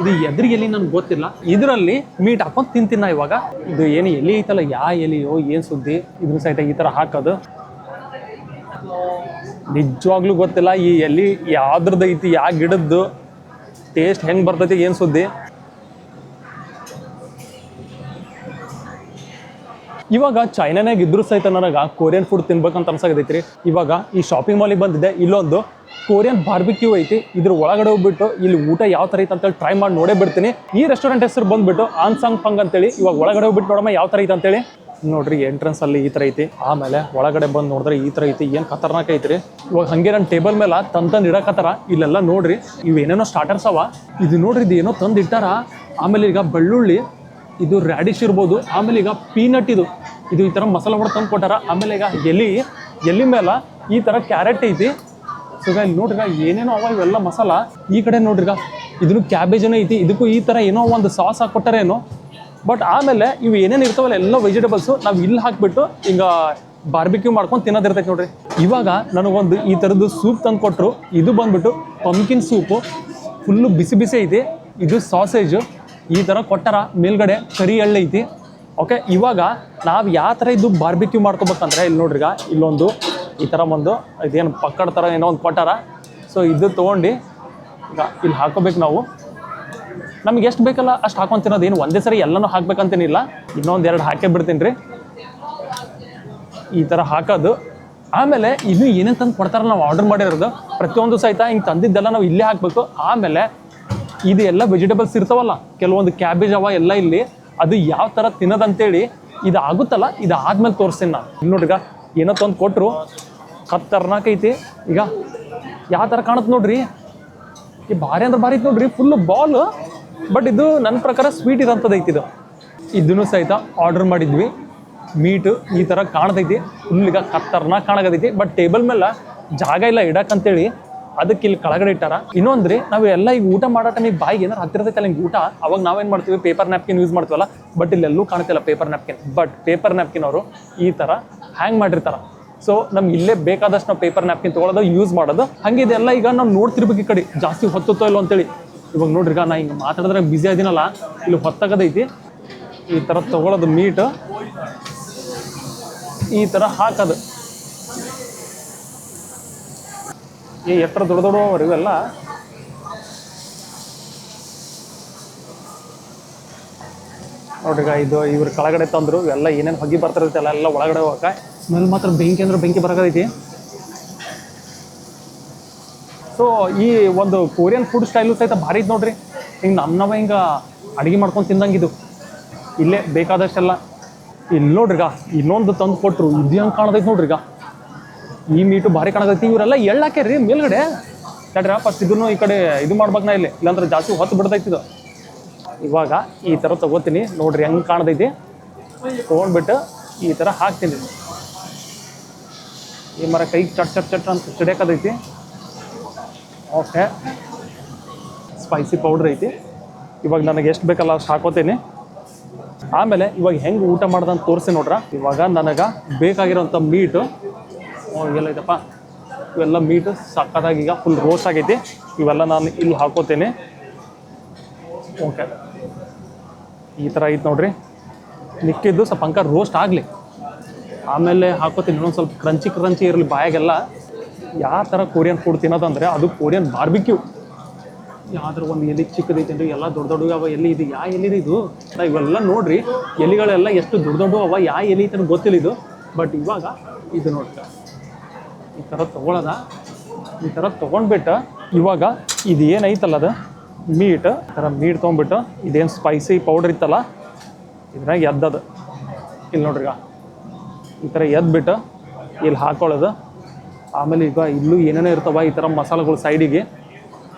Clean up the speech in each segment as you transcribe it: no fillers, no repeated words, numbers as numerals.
ಇದು ಎದ್ರ ಎಲಿ ನನ್ಗೆ ಗೊತ್ತಿಲ್ಲ. ಇದರಲ್ಲಿ ಮೀಟ್ ಹಾಕೊಂಡು ತಿಂತಿನ ಇವಾಗ. ಇದು ಏನು ಎಲಿ ಐತಲ್ಲ, ಯಾ ಎಲಿಯೋ ಏನ್ ಸುದ್ದಿ, ಇದ್ರ ಸಹಿತ ಈ ತರ ಹಾಕೋದು ನಿಜವಾಗ್ಲೂ ಗೊತ್ತಿಲ್ಲ. ಈ ಎಲಿ ಯಾವ್ದ್ರದ್ದು ಐತಿ, ಯಾ ಗಿಡದ್ದು, ಟೇಸ್ಟ್ ಹೆಂಗ್ ಬರ್ತೈತಿ, ಏನ್ ಸುದ್ದಿ. ಇವಾಗ ಚೈನಾನಾಗ ಇದ್ರು ಸಹಿತ ನನಗೆ ಕೊರಿಯನ್ ಫುಡ್ ತಿನ್ಬೇಕಂತ ಅನ್ಸಾಕತೈತ್ರಿ. ಇವಾಗ ಈ ಶಾಪಿಂಗ್ ಮಾಲಿಗೆ ಬಂದಿದ್ದೆ, ಇಲ್ಲೊಂದು ಕೊರಿಯನ್ ಬಾರ್ಬಿಕ್ಯೂ ಐತಿ. ಇದ್ರ ಒಳಗಡೆ ಹೋಗ್ಬಿಟ್ಟು ಇಲ್ಲಿ ಊಟ ಯಾವ ತರ ಐತೆ ಅಂತೇಳಿ ಟ್ರೈ ಮಾಡಿ ನೋಡೇ ಬಿಡ್ತೀನಿ. ಈ ರೆಸ್ಟೋರೆಂಟ್ ಹೆಸರು ಬಂದ್ಬಿಟ್ಟು ಆನ್ಸಾಂಗ್ ಪಂಗ್ ಅಂತೇಳಿ. ಇವಾಗ ಒಳಗಡೆ ಹೋಗ್ಬಿಟ್ಟು ನೋಡಮ್ಮ ಯಾವ ತರ ಐತೆ ಅಂತೇಳಿ. ನೋಡ್ರಿ ಎಂಟ್ರೆನ್ಸ್ ಅಲ್ಲಿ ಈ ತರ ಐತಿ, ಆಮೇಲೆ ಒಳಗಡೆ ಬಂದು ನೋಡಿದ್ರೆ ಈ ತರ ಐತಿ. ಏನ್ ಖತರ್ನಾಕ್ ಐತ್ರಿ. ಇವಾಗ ಹಂಗೆ ನನ್ನ ಟೇಬಲ್ ಮೇಲೆ ತಂದು ಇಡಕತ್ತಾರ. ಇಲ್ಲೆಲ್ಲ ನೋಡ್ರಿ ಇವೇನೇನೋ ಸ್ಟಾರ್ಟರ್ಸ್ ಅವ. ಇದು ನೋಡ್ರಿ ಇದು ಏನೋ ತಂದು ಇಟ್ಟಾರ. ಆಮೇಲೆ ಈಗ ಬೆಳ್ಳುಳ್ಳಿ, ಇದು ರ್ಯಾಡಿಶ್ ಇರ್ಬೋದು. ಆಮೇಲೆ ಈಗ ಪೀನಟ್ ಇದು ಈ ಥರ ಮಸಾಲ ಕೂಡ ತಂದು ಕೊಟ್ಟಾರ. ಆಮೇಲೆ ಈಗ ಎಲ್ಲಿ ಮೇಲೆ ಈ ಥರ ಕ್ಯಾರೆಟ್ ಐತಿ. ಸೊ ಈಗ ಇಲ್ಲಿ ನೋಡ್ರಿ ಏನೇನೋ ಅವ ಇವೆಲ್ಲ ಮಸಾಲ. ಈ ಕಡೆ ನೋಡ್ರಿ ಇದನ್ನು ಕ್ಯಾಬೇಜನೇ ಐತಿ. ಇದಕ್ಕೂ ಈ ಥರ ಏನೋ ಒಂದು ಸಾಸ್ ಹಾಕ್ಕೊಟ್ಟಾರೇನೋ. ಬಟ್ ಆಮೇಲೆ ಇವು ಏನೇನು ಇರ್ತಾವಲ್ಲ ಎಲ್ಲ ವೆಜಿಟೇಬಲ್ಸು ನಾವು ಇಲ್ಲಿ ಹಾಕ್ಬಿಟ್ಟು ಈಗ ಬಾರ್ಬಿಕ್ಯೂ ಮಾಡ್ಕೊಂಡು ತಿನ್ನೋದಿರ್ತೈತೆ ನೋಡ್ರಿ. ಇವಾಗ ನನಗೊಂದು ಈ ಥರದ್ದು ಸೂಪ್ ತಂದು ಕೊಟ್ಟರು. ಇದು ಬಂದ್ಬಿಟ್ಟು ಪಂಪ್ಕಿನ್ ಸೂಪು, ಫುಲ್ಲು ಬಿಸಿ ಬಿಸಿ ಐತಿ. ಇದು ಸಾಸೇಜು ಈ ಥರ ಕೊಟ್ಟಾರ. ಮೇಲ್ಗಡೆ ಕರಿ ಎಳ್ಳು ಐತಿ. ಓಕೆ, ಇವಾಗ ನಾವು ಯಾವ ಥರ ಇದು ಬಾರ್ಬಿಕ್ಯೂ ಮಾಡ್ಕೋಬೇಕಂದ್ರೆ ಇಲ್ಲಿ ನೋಡ್ರಿ ಇಲ್ಲೊಂದು ಈ ಥರ ಒಂದು ಇದೇನು ಪಕ್ಕಡ ಥರ ಏನೋ ಒಂದು ಕೊಟ್ಟಾರ. ಸೊ ಇದು ತೊಗೊಂಡು ಈಗ ಇಲ್ಲಿ ಹಾಕೋಬೇಕು ನಾವು. ನಮ್ಗೆ ಎಷ್ಟು ಬೇಕಲ್ಲ ಅಷ್ಟು ಹಾಕೊಂಡು ತಿನ್ನೋದು. ಏನು ಒಂದೇ ಸರಿ ಎಲ್ಲನೂ ಹಾಕ್ಬೇಕಂತೇನಿಲ್ಲ. ಇನ್ನೊಂದು 2 ಹಾಕೇ ಬಿಡ್ತೀನಿ ರೀ. ಈ ಥರ ಹಾಕೋದು. ಆಮೇಲೆ ಇದು ಏನೇನು ತಂದು ಕೊಡ್ತಾರಲ್ಲ ನಾವು ಆರ್ಡರ್ ಮಾಡಿರೋದು ಪ್ರತಿಯೊಂದು ಸಹಿತ ಹಿಂಗೆ ತಂದಿದ್ದೆಲ್ಲ ನಾವು ಇಲ್ಲೇ ಹಾಕಬೇಕು. ಆಮೇಲೆ ಇದು ಎಲ್ಲ ವೆಜಿಟೇಬಲ್ಸ್ ಇರ್ತಾವಲ್ಲ, ಕೆಲವೊಂದು ಕ್ಯಾಬೇಜ್ ಅವ ಎಲ್ಲ ಇಲ್ಲಿ. ಅದು ಯಾವ ಥರ ತಿನ್ನೋದಂತೇಳಿ ಇದು ಆಗುತ್ತಲ್ಲ, ಇದು ಆದ್ಮೇಲೆ ತೋರಿಸ್ತೀನಿ ನಾನು. ಇಲ್ಲಿ ನೋಡ್ರಿ ಏನೋ ತಂದು ಕೊಟ್ಟರು, ಖತರ್ನಾಕ್ ಐತಿ. ಈಗ ಯಾವ ಥರ ಕಾಣುತ್ತೆ ನೋಡ್ರಿ. ಈ ಭಾರಿ ಅಂದ್ರೆ ಭಾರಿ ಐತಿ ನೋಡ್ರಿ, ಫುಲ್ಲು ಬಾಲ್. ಬಟ್ ಇದು ನನ್ನ ಪ್ರಕಾರ ಸ್ವೀಟ್ ಇರೋಂಥದ್ದು ಐತಿ. ಇದನ್ನು ಸಹಿತ ಆರ್ಡರ್ ಮಾಡಿದ್ವಿ. ಮೀಟು ಈ ಥರ ಕಾಣ್ತೈತಿ, ಫುಲ್ ಈಗ ಖತರ್ನಾಕ್ ಕಾಣಕತೈತಿ. ಬಟ್ ಟೇಬಲ್ ಮೇಲೆ ಜಾಗ ಇಲ್ಲ ಇಡಕ್ಕಂತೇಳಿ ಅದಕ್ಕೆ ಇಲ್ಲಿ ಕೆಳಗಡೆ ಇಟ್ಟಾರ. ಇನ್ನೊಂದ್ರಿ ನಾವು ಎಲ್ಲ ಈಗ ಊಟ ಮಾಡೋ ಟೈಮಿಗೆ ಬಾಯಿಗೆ ಏನಾರು ಹತ್ತಿರತೈತಲ್ಲ ಹಿಂಗೆ ಊಟ, ಅವಾಗ ನಾವೇನು ಮಾಡ್ತೀವಿ, ಪೇಪರ್ ನ್ಯಾಪ್ಕಿನ್ ಯೂಸ್ ಮಾಡ್ತೀವಲ್ಲ. ಬಟ್ ಇಲ್ಲೆಲ್ಲೂ ಕಾಣ್ತಿಲ್ಲ paper napkin. But paper napkin ಅವರು ಈ ಥರ ಹ್ಯಾಂಗ್ ಮಾಡಿರ್ತಾರ. ಸೊ ನಮ್ಗೆ ಇಲ್ಲೇ ಬೇಕಾದಷ್ಟು ನಾವು ಪೇಪರ್ ನ್ಯಾಪ್ಕಿನ್ ತೊಗೊಳೋದು, ಯೂಸ್ ಮಾಡೋದು. ಹಂಗೆ ಇದೆಲ್ಲ ಈಗ ನಾವು ನೋಡ್ತಿರ್ಬೇಕು ಈ ಕಡೆ ಜಾಸ್ತಿ ಹೊತ್ತೋ ಇಲ್ಲೋ ಅಂತೇಳಿ. ಇವಾಗ ನೋಡ್ರಿ ನಾ ಹಿಂಗೆ ಮಾತಾಡಿದ್ರೆ ಬಿಸಿ ಆದಿನಲ್ಲ, ಇಲ್ಲಿ ಹೊತ್ತಾಗದೈತಿ. ಈ ಥರ ತೊಗೊಳೋದು ಮೀಟ್ ಈ ಥರ ಹಾಕೋದು. ಎಷ್ಟರ ದೊಡ್ಡ ದೊಡ್ಡವ್ರು ಇವೆಲ್ಲ. ನೋಡ್ರಿ ಇದು ಇವ್ರ ಕೆಳಗಡೆ ತಂದ್ರು. ಇವೆಲ್ಲ ಏನೇನು ಹೊಗೆ ಬರ್ತಿರುತ್ತೆ ಎಲ್ಲ ಒಳಗಡೆ ಹೋಗಕ್ಕೆ. ಸ್ಮೆಲ್ ಮಾತ್ರ ಬೆಂಕಿ ಅಂದ್ರೆ ಬೆಂಕಿ ಬರಕೈತಿ. ಸೊ ಈ ಒಂದು ಕೊರಿಯನ್ ಫುಡ್ ಸ್ಟೈಲು ಸಹಿತ ಭಾರಿ ಐತೆ ನೋಡ್ರಿ. ಹಿಂಗೆ ನಮ್ಮ ಹಿಂಗೆ ಅಡುಗೆ ಮಾಡ್ಕೊಂಡು ತಿಂದಂಗಿದು. ಇಲ್ಲೇ ಬೇಕಾದಷ್ಟೆಲ್ಲ ಇಲ್ಲಿ ನೋಡ್ರಿ ಇನ್ನೊಂದು ತಂದು ಕೊಟ್ಟರು. ಇದು ಹೆಂಗೆ ಕಾಣತೈತಿ ನೋಡ್ರಿ. ಈ ಮೀಟು ಭಾರಿ ಕಾಣತೈತಿ. ಇವರೆಲ್ಲ ಎಳ್ಳಾಕ್ಯಾರ್ರಿ ಮೇಲ್ಗಡೆ. ಯಾಡ್ರಿ ಫಸ್ಟ್ ಇದನ್ನು ಈ ಕಡೆ ಇದು ಮಾಡ್ಬೇಕು ನಾ ಇಲ್ಲಿ, ಇಲ್ಲಾಂದ್ರೆ ಜಾಸ್ತಿ ಹೊತ್ತು ಬಿಡ್ತೈತಿದು. ಇವಾಗ ಈ ಥರ ತೊಗೋತೀನಿ ನೋಡ್ರಿ ಹೆಂಗೆ ಕಾಣ್ತೈತಿ. ತೊಗೊಂಡ್ಬಿಟ್ಟು ಈ ಥರ ಹಾಕ್ತೀನಿ. ಈ ಮರ ಕೈಗೆ ಚಟ್ ಅಂತ ಸಿಡಿಯಾಕತೈತಿ. ಓಕೆ, ಸ್ಪೈಸಿ ಪೌಡ್ರ್ ಐತಿ. ಇವಾಗ ನನಗೆ ಎಷ್ಟು ಬೇಕಲ್ಲ ಅಷ್ಟು ಹಾಕೋತೀನಿ. ಆಮೇಲೆ ಇವಾಗ ಹೆಂಗೆ ಊಟ ಮಾಡ್ದಂತ ತೋರಿಸಿ ನೋಡ್ರ. ಇವಾಗ ನನಗೆ ಬೇಕಾಗಿರೋಂಥ ಮೀಟು ಎಲ್ಲೈತಪ್ಪ, ಇವೆಲ್ಲ ಮೀಟು ಸಕ್ಕತ್ತಾಗಿ ಈಗ ಫುಲ್ ರೋಸ್ಟ್ ಆಗೈತಿ. ಇವೆಲ್ಲ ನಾನು ಇಲ್ಲಿ ಹಾಕೋತೀನಿ. ಓಕೆ, ಈ ಥರ ಐತೆ ನೋಡ್ರಿ. ಮಿಕ್ಕಿದ್ದು ಸ್ವಲ್ಪ ಅಂಕ ರೋಸ್ಟ್ ಆಗಲಿ, ಆಮೇಲೆ ಹಾಕೋತೀನಿ. ಇನ್ನೊಂದು ಸ್ವಲ್ಪ ಕ್ರಂಚಿ ಇರಲಿ ಬಾಯಾಗೆಲ್ಲ. ಯಾವ ಥರ ಕೊರಿಯನ್ ಫುಡ್ ತಿನ್ನೋದಂದರೆ ಅದು ಕೊರಿಯನ್ ಬಾರ್ಬಿಕ್ಯೂ. ಯಾವ್ದಾರು ಒಂದು ಎಲೆ ಚಿಕ್ಕದೈತೇನ್ರಿ, ಎಲ್ಲ ದೊಡ್ಡ ಅವ. ಎಲ್ಲಿ ಇದು ಯಾವ ಎಲ್ಲಿದೆ ಇದು? ಇವೆಲ್ಲ ನೋಡ್ರಿ ಎಲೆಗಳೆಲ್ಲ ಎಷ್ಟು ದೊಡ್ಡ ಅವ. ಯಾವ ಎಲೆ ಐತೆ ಗೊತ್ತಿಲ್ಲ ಇದು. ಬಟ್ ಇವಾಗ ಇದು ನೋಡ್ರಿ ಈ ಥರ ತೊಗೊಳೋದ. ಈ ಥರ ತೊಗೊಂಡ್ಬಿಟ್ಟು ಇವಾಗ ಇದು ಏನೈತಲ್ಲ ಅದು ಮೀಟ್, ಈ ಥರ ಮೀಟ್ ತೊಗೊಂಡ್ಬಿಟ್ಟು ಇದೇನು ಸ್ಪೈಸಿ ಪೌಡ್ರ್ ಇತ್ತಲ್ಲ ಇದ್ರಾಗ ಎದ್ದದು. ಇಲ್ಲಿ ನೋಡ್ರಿ ಈ ಥರ ಎದ್ಬಿಟ್ಟು ಇಲ್ಲಿ ಹಾಕೊಳ್ಳೋದು. ಆಮೇಲೆ ಈಗ ಇಲ್ಲೂ ಏನೇನೋ ಇರ್ತಾವ ಈ ಥರ ಮಸಾಲೆಗಳು ಸೈಡಿಗೆ,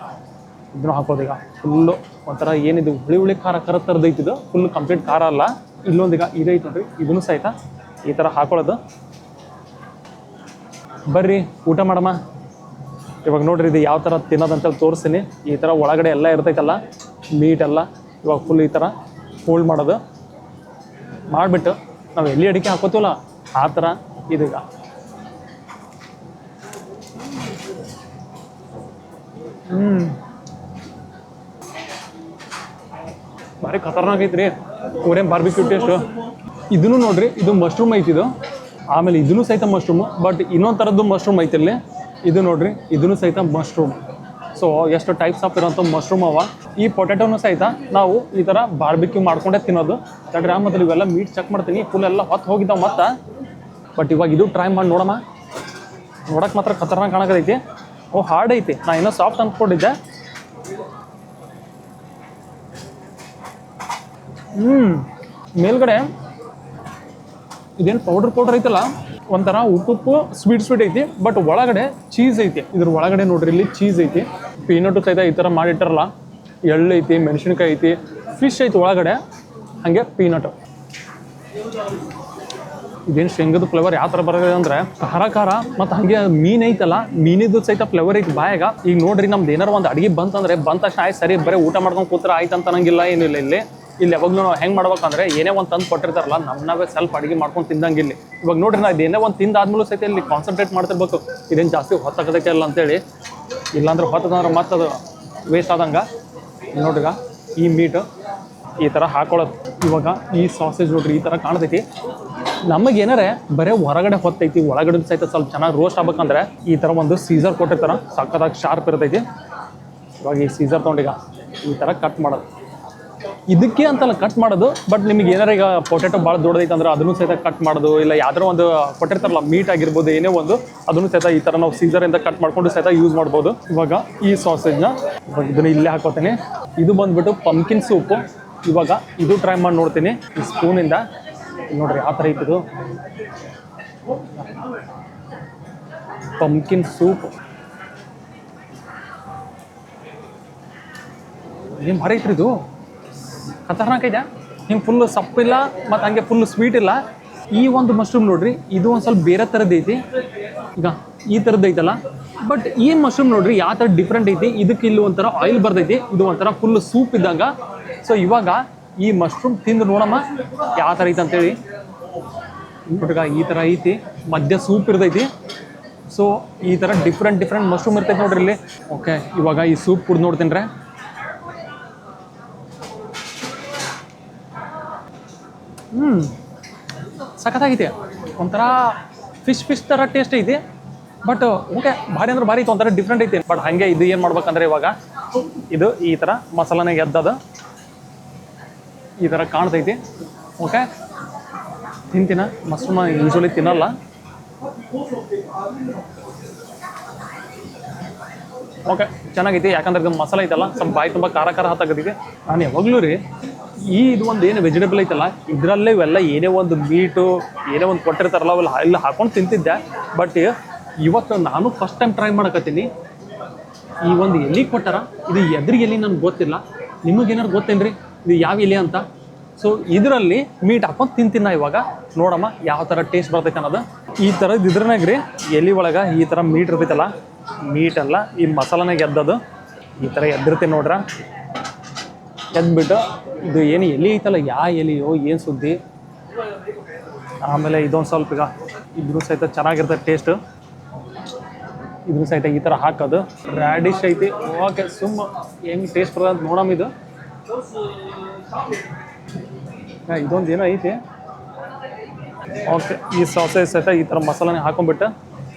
ಇದನ್ನು ಹಾಕೋದು. ಈಗ ಫುಲ್ಲು ಒಂಥರ ಏನಿದು ಹುಳಿ ಖಾರ ಥರದ್ದು ಐತಿದು. ಫುಲ್ ಕಂಪ್ಲೀಟ್ ಖಾರ ಅಲ್ಲ. ಇಲ್ಲೊಂದೀಗ ಇದೈತೆ ನೋಡ್ರಿ, ಇದನ್ನು ಸಹಿತ ಈ ಥರ ಹಾಕೊಳ್ಳೋದು. ಬರ್ರಿ ಊಟ ಮಾಡಮ್ಮ. ಇವಾಗ ನೋಡ್ರಿ ಇದು ಯಾವ ಥರ ತಿನ್ನೋದಂತೇಳಿ ತೋರಿಸ್ತೀನಿ. ಈ ಥರ ಒಳಗಡೆ ಎಲ್ಲ ಇರ್ತೈತಲ್ಲ ಮೀಟೆಲ್ಲ, ಇವಾಗ ಫುಲ್ ಈ ಥರ ಫೋಲ್ಡ್ ಮಾಡೋದು. ಮಾಡಿಬಿಟ್ಟು ನಾವು ಎಲ್ಲಿ ಅಡಿಕೆ ಹಾಕೋತೀವಲ್ಲ ಆ ಥರ ಇದೀಗ ಭಾರಿ ಖತರ್ನಾಕ್ ಐತ್ರಿ ಕೊರಿಯನ್ ಬಾರ್ಬಿಕ್ಯೂ ಟೇಸ್ಟ್. ಇದನ್ನು ನೋಡ್ರಿ, ಇದು ಮಶ್ರೂಮ್ ಐತಿ ಇದು. ಆಮೇಲೆ ಇದನ್ನು ಸಹಿತ ಮಶ್ರೂಮ್, ಬಟ್ ಇನ್ನೊಂದು ಥರದ್ದು ಮಶ್ರೂಮ್ ಐತಿ ಇಲ್ಲಿ. ಇದು ನೋಡ್ರಿ, ಇದನ್ನು ಸಹಿತ ಮಶ್ರೂಮ್. ಸೊ ಎಷ್ಟು ಟೈಪ್ಸ್ ಆಫ್ ಇರೋಂಥ ಮಶ್ರೂಮ್ ಅವ. ಈ ಪೊಟ್ಯಾಟೋನು ಸಹಿತ ನಾವು ಈ ಥರ ಬಾರ್ಬಿಕ್ಯೂ ಮಾಡ್ಕೊಂಡೇ ತಿನ್ನೋದು. ತಡ್ರಿ ಆಮೇಲೆ ಇವೆಲ್ಲ ಮೀಟ್ ಚೆಕ್ ಮಾಡ್ತೀನಿ, ಫುಲ್ ಎಲ್ಲ ಹೊತ್ತು ಹೋಗಿದ್ದಾವೆ ಮತ್ತು. ಬಟ್ ಇವಾಗ ಇದು ಟ್ರೈ ಮಾಡಿ ನೋಡಮ್ಮ. ನೋಡಕ್ಕೆ ಮಾತ್ರ ಖತರ್ನಾಕ್ ಕಾಣಕತ್ತೈತಿ. ಓ ಹಾರ್ಡ್ ಐತಿ, ನಾ ಇನ್ನೂ ಸಾಫ್ಟ್ ಅಂದ್ಕೊಂಡಿದ್ದೆ. ಮೇಲ್ಗಡೆ ಇದೇನು ಪೌಡರ್ ಐತಲ್ಲ, ಒಂಥರ ಉಪ್ಪು ಸ್ವೀಟ್ ಐತಿ. ಬಟ್ ಒಳಗಡೆ ಚೀಸ್ ಐತಿ. ಇದ್ರ ಒಳಗಡೆ ನೋಡ್ರಿ, ಇಲ್ಲಿ ಚೀಸ್ ಐತಿ, ಪೀನಟ್ ಸಹಿತ ಈ ಥರ ಮಾಡಿಟ್ಟಾರಲ್ಲ, ಎಳ್ಳು ಐತಿ, ಮೆಣಸಿನ್ಕಾಯಿ ಐತಿ, ಫಿಶ್ ಐತಿ ಒಳಗಡೆ, ಹಾಗೆ ಪೀನಟ್. ಇದೇನು ಶೇಂಗದ ಫ್ಲೇವರ್ ಯಾವ ಥರ ಬರೋದಿದೆ ಅಂದರೆ ಖಾರ ಮತ್ತು ಹಾಗೆ ಮೀನು ಐತಲ್ಲ, ಮೀನಿದ್ದು ಸಹಿತ ಫ್ಲೇವರ್ ಐತಿ ಬಾಯಾಗ. ಈಗ ನೋಡ್ರಿ, ನಮ್ದು ಏನಾರು ಒಂದು ಅಡುಗೆ ಬಂತಂದ್ರೆ ಬಂದ ತಕ್ಷಣ ಆಯ್ತು ಸರಿ ಬರೀ ಊಟ ಮಾಡ್ಕೊಂಡು ಕೂತ್ರೆ ಆಯ್ತು ಅಂತ ಅನ್ನಂಗಿಲ್ಲ, ಏನಿಲ್ಲ. ಇಲ್ಲಿ ಯಾವಾಗಲೂ ನಾವು ಹೆಂಗೆ ಮಾಡ್ಬೇಕಂದ್ರೆ ಏನೇ ಒಂದು ತಂದು ಕೊಟ್ಟಿರ್ತಾರಲ್ಲ, ನಾವೇ ಸ್ವಲ್ಪ ಅಡುಗೆ ಮಾಡ್ಕೊಂಡು ತಿಂದಂಗೆ ಇಲ್ಲಿ. ಇವಾಗ ನೋಡ್ರಿ, ನಾ ಇದೇನೇ ಒಂದು ತಿಂದಾದ್ಮೇಲೂ ಸಹಿತ ಇಲ್ಲಿ ಕಾನ್ಸಂಟ್ರೇಟ್ ಮಾಡ್ತಿರ್ಬೇಕು, ಇದೇನು ಜಾಸ್ತಿ ಹೊತ್ತಾಗದಕ್ಕೆ ಇಲ್ಲ ಅಂತೇಳಿ. ಇಲ್ಲಾಂದ್ರೆ ಹೊತ್ತಂದ್ರೆ ಮತ್ತೆ ಅದು ವೇಸ್ಟ್ ಆದಂಗೆ. ನೋಡ್ರಿ, ಈ ಮೀಟ್ ಈ ಥರ ಹಾಕೊಳ್ಳೋದು. ಇವಾಗ ಈ ಸಾಸೇಜ್ ನೋಡ್ರಿ ಈ ಥರ ಕಾಣ್ತೈತಿ. ನಮಗೇನಾರೆ ಬರೀ ಹೊರಗಡೆ ಹೊತ್ತೈತಿ, ಒಳಗಡೆ ಸಹಿತ ಸ್ವಲ್ಪ ಚೆನ್ನಾಗಿ ರೋಸ್ಟ್ ಆಗ್ಬೇಕಂದ್ರೆ ಈ ಥರ ಒಂದು ಸೀಸರ್ ಕೊಟ್ಟಿರ್ತಾರ, ಸಕ್ಕತ್ತಾಗಿ ಶಾರ್ಪ್ ಇರ್ತೈತಿ. ಇವಾಗ ಈ ಸೀಸರ್ ತೊಗೊಂಡೀಗ ಈ ಥರ ಕಟ್ ಮಾಡೋದು. ಇದಕ್ಕೆ ಅಂತಲ್ಲ ಕಟ್ ಮಾಡೋದು, ಬಟ್ ನಿಮಗೆ ಏನಾರ ಈಗ ಪೊಟ್ಯಾಟೊ ಭಾಳ ದೊಡ್ಡದೈತೆ ಅಂದ್ರೆ ಅದನ್ನು ಸಹಿತ ಕಟ್ ಮಾಡೋದು, ಇಲ್ಲ ಯಾವ್ದಾರ ಒಂದು ಕೊಟ್ಟಿರ್ತಾರಲ್ಲ ಮೀಟ್ ಆಗಿರ್ಬೋದು, ಏನೇ ಒಂದು ಅದನ್ನು ಸಹಿತ ಈ ಥರ ನಾವು ಸೀಸರಿಂದ ಕಟ್ ಮಾಡ್ಕೊಂಡು ಸಹಿತ ಯೂಸ್ ಮಾಡ್ಬೋದು. ಇವಾಗ ಈ ಸಾಸೇಜ್ನ ಇದನ್ನು ಇಲ್ಲೇ ಹಾಕೋತೀನಿ. ಇದು ಬಂದ್ಬಿಟ್ಟು ಪಂಪ್ಕಿನ್ ಸೂಪು. ಇವಾಗ ಇದು ಟ್ರೈ ಮಾಡಿ ನೋಡ್ತೀನಿ ಈ ಸ್ಪೂನಿಂದ. ನೋಡ್ರಿ ಯಾವ ಥರ ಐತಿದು ಪಂಪ್ಕಿನ್ ಸೂಪ್. ಏನು ಭಾರಿ ಐತ್ರಿ ಇದು, ಖತರ್ನಾಕ್ ಐತೆ. ಹಿಂಗೆ ಫುಲ್ ಸಪ್ಪಿಲ್ಲ ಮತ್ತು ಹಂಗೆ ಫುಲ್ ಸ್ವೀಟ್ ಇಲ್ಲ. ಈ ಒಂದು ಮಶ್ರೂಮ್ ನೋಡ್ರಿ, ಇದು ಒಂದು ಸ್ವಲ್ಪ ಬೇರೆ ಥರದ್ದು ಐತಿ. ಈಗ ಈ ಥರದ್ದು ಐತಲ್ಲ, ಬಟ್ ಈ ಮಶ್ರೂಮ್ ನೋಡ್ರಿ ಯಾವ ಥರ ಡಿಫ್ರೆಂಟ್ ಐತಿ. ಇದಕ್ಕೆ ಇಲ್ಲಿ ಒಂಥರ ಆಯಿಲ್ ಬರ್ತೈತಿ, ಇದು ಒಂಥರ ಫುಲ್ ಸೂಪ್ ಇದ್ದಂಗೆ. ಸೊ ಇವಾಗ ಈ ಮಶ್ರೂಮ್ ತಿಂದು ನೋಡಮ್ಮ ಯಾವ ಥರ ಐತೆ ಅಂತೇಳಿ. ನೋಡ್ರಿ ಈ ಥರ ಐತಿ, ಮಧ್ಯ ಸೂಪ್ ಇರ್ತೈತಿ. ಸೊ ಈ ಥರ ಡಿಫ್ರೆಂಟ್ ಮಶ್ರೂಮ್ ಇರ್ತೈತಿ ನೋಡ್ರಿ ಇಲ್ಲಿ. ಓಕೆ, ಇವಾಗ ಈ ಸೂಪ್ ಕುಡ್ದು ನೋಡ್ತೀನಿ ರೀ. ಸಖತ್ತಾಗೈತಿ, ಒಂಥರ ಫಿಶ್ ಥರ ಟೇಸ್ಟ್ ಐತಿ. ಬಟ್ ಓಕೆ, ಭಾರಿ ಅಂದ್ರೆ ಭಾರಿ ಐತಿ, ಒಂಥರ ಡಿಫ್ರೆಂಟ್ ಐತಿ. ಬಟ್ ಹಾಗೆ ಇದು ಏನು ಮಾಡ್ಬೇಕಂದ್ರೆ ಇವಾಗ ಇದು ಈ ಥರ ಮಸಾಲಾನಾಗ ಎದ್ದದ ಈ ಥರ ಕಾಣ್ತೈತಿ. ಓಕೆ, ತಿಂತೀನ. ಮಶ್ರೂಮ್ ಯೂಶ್ವಲಿ ತಿನ್ನಲ್ಲ. ಓಕೆ, ಚೆನ್ನಾಗೈತಿ. ಯಾಕಂದ್ರೆ ಇದು ಮಸಾಲೆ ಐತಲ್ಲ, ಸ್ವಲ್ಪ ಬಾಯಿ ತುಂಬ ಖಾರ ಹತ್ತಾಗತೈತಿ. ನಾನು ಯಾವಾಗಲೂ ರೀ ಇದು ಒಂದು ಏನು ವೆಜಿಟೇಬಲ್ ಐತಲ್ಲ, ಇದರಲ್ಲೇ ಇವೆಲ್ಲ ಏನೇ ಒಂದು ಮೀಟು ಏನೇ ಒಂದು ಕೊಟ್ಟಿರ್ತಾರಲ್ಲ ಅವೆಲ್ಲ ಎಲ್ಲ ಹಾಕೊಂಡು ತಿಂತಿದ್ದೆ. ಬಟ್ ಇವತ್ತು ನಾನು ಫಸ್ಟ್ ಟೈಮ್ ಟ್ರೈ ಮಾಡಕತ್ತೀನಿ. ಈ ಒಂದು ಎಲೆ ಕೊಟ್ಟಾರ, ಇದು ಎದ್ರಿಗೆ ಎಲೆ ನನಗೆ ಗೊತ್ತಿಲ್ಲ. ನಿಮಗೇನಾರು ಗೊತ್ತೇನ್ರಿ ಇದು ಯಾವ ಎಲೆ ಅಂತ? ಸೊ ಇದರಲ್ಲಿ ಮೀಟ್ ಹಾಕೊಂಡು ತಿಂತೀನಿ. ಇವಾಗ ನೋಡಮ್ಮ ಯಾವ ಥರ ಟೇಸ್ಟ್ ಬರ್ತೈತೆ ಅನ್ನೋದು. ಈ ಥರದ್ದು ಇದ್ರನಾಗ ರೀ ಎಲೆ ಒಳಗೆ ಈ ಥರ ಮೀಟ್ ಇರ್ತೈತಲ್ಲ, ಮೀಟೆಲ್ಲ ಈ ಮಸಾಲನಾಗ ಎದ್ದದು ಈ ಥರ ಎದ್ದಿರ್ತೀನಿ ನೋಡ್ರ. ಎದ್ಬಿಟ್ಟು ಇದು ಏನು ಎಲೆ ಐತಲ್ಲ, ಯಾವ ಎಲೆಯೋ ಏನು ಸುದ್ದಿ. ಆಮೇಲೆ ಇದೊಂದು ಸ್ವಲ್ಪ ಈಗ ಇದ್ರೂ ಸಹಿತ ಚೆನ್ನಾಗಿರ್ತದೆ ಟೇಸ್ಟ್. ಇದ್ರ ಸಹಿತ ಈ ಥರ ಹಾಕೋದು. ರ್ಯಾಡಿಶ್ ಐತಿ. ಓಕೆ, ಹೆಂಗೆ ಟೇಸ್ಟ್ ಬರ್ತದೆ ಅಂತ ನೋಡಮ್ಮ. ಇದು ಇದೊಂದು ಏನೋ ಐತಿ. ಓಕೆ, ಈ ಸಾಸೇಜ್ ಸಹಿತ ಈ ಥರ ಮಸಾಲಾನೇ ಹಾಕೊಂಡ್ಬಿಟ್ಟು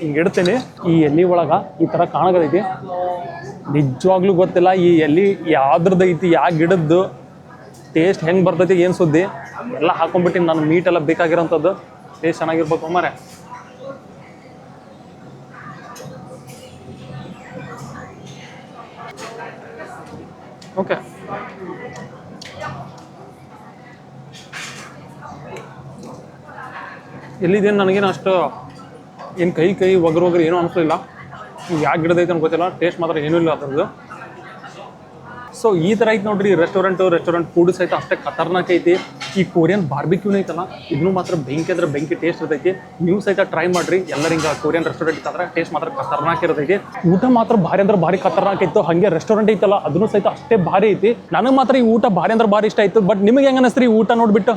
ಹಿಂಗೆ ಇಡ್ತೀನಿ. ಈ ಎಲೆ ಒಳಗೆ ಈ ಥರ ಕಾಣಗದೈತಿ. ನಿಜವಾಗ್ಲೂ ಗೊತ್ತಿಲ್ಲ ಈ ಎಲೆ ಯಾವ್ದ್ರದ್ದು ಐತಿ, ಯಾವ ಗಿಡದ್ದು, ಟೇಸ್ಟ್ ಹೆಂಗೆ ಬರ್ತೈತಿ ಏನು ಸುದ್ದಿ. ಎಲ್ಲ ಹಾಕೊಂಡ್ಬಿಟ್ಟು ನಾನು ಮೀಟೆಲ್ಲ ಬೇಕಾಗಿರೋಂಥದ್ದು. ಟೇಸ್ಟ್ ಚೆನ್ನಾಗಿರ್ಬೇಕು ಮಾರೆ. ಓಕೆ, ಎಲ್ಲಿದೇನು ನನಗೇನು ಅಷ್ಟು ಏನು ಕೈ ಒಗ್ರು ಏನೂ ಅನಿಸಲಿಲ್ಲ. ಯಾವ ಗಿಡದೈತೆ ಅಂತ ಗೊತ್ತಿಲ್ಲ, ಟೇಸ್ಟ್ ಮಾತ್ರ ಏನೂ ಇಲ್ಲ ಅದ್ರದ್ದು. ಸೊ ಈ ಥರ ಐತೆ ನೋಡ್ರಿ ರೆಸ್ಟೋರೆಂಟ್ ಫುಡ್ ಸಹಿತ ಅಷ್ಟೇ ಖತರ್ನಾಕ್ ಐತಿ. ಈ ಕೊರಿಯನ್ ಬಾರ್ಬಿಕ್ಯೂನ್ ಐತಲ್ಲ, ಇದನ್ನು ಮಾತ್ರ ಬೆಂಕಿ ಅಂದ್ರೆ ಬೆಂಕಿ ಟೇಸ್ಟ್ ಇರ್ತೈತಿ. ನೀವು ಸಹಿತ ಟ್ರೈ ಮಾಡ್ರಿ. ಎಲ್ಲರೂ ಹಿಂಗೆ ಕೊರಿಯನ್ ರೆಸ್ಟೋರೆಂಟ್ ಇತ್ತಂದ್ರೆ ಟೇಸ್ಟ್ ಮಾತ್ರ ಖತರ್ನಾಕ್ ಇರ್ತೈತಿ. ಊಟ ಮಾತ್ರ ಭಾರಿ ಅಂದ್ರೆ ಭಾರಿ ಖತರ್ನಾಕ್ ಇತ್ತು. ಹಾಗೆ ರೆಸ್ಟೋರೆಂಟ್ ಐತಲ್ಲ ಅದನ್ನು ಸಹಿತ ಅಷ್ಟೇ ಭಾರಿ ಐತಿ. ನನಗೆ ಮಾತ್ರ ಈ ಊಟ ಭಾರಿ ಅಂದ್ರೆ ಭಾರಿ ಇಷ್ಟ ಆಯ್ತು. ಬಟ್ ನಿಮಗೆ ಹೆಂಗೆ ಅನಿಸ್ತ್ರಿ ಊಟ ನೋಡ್ಬಿಟ್ಟು?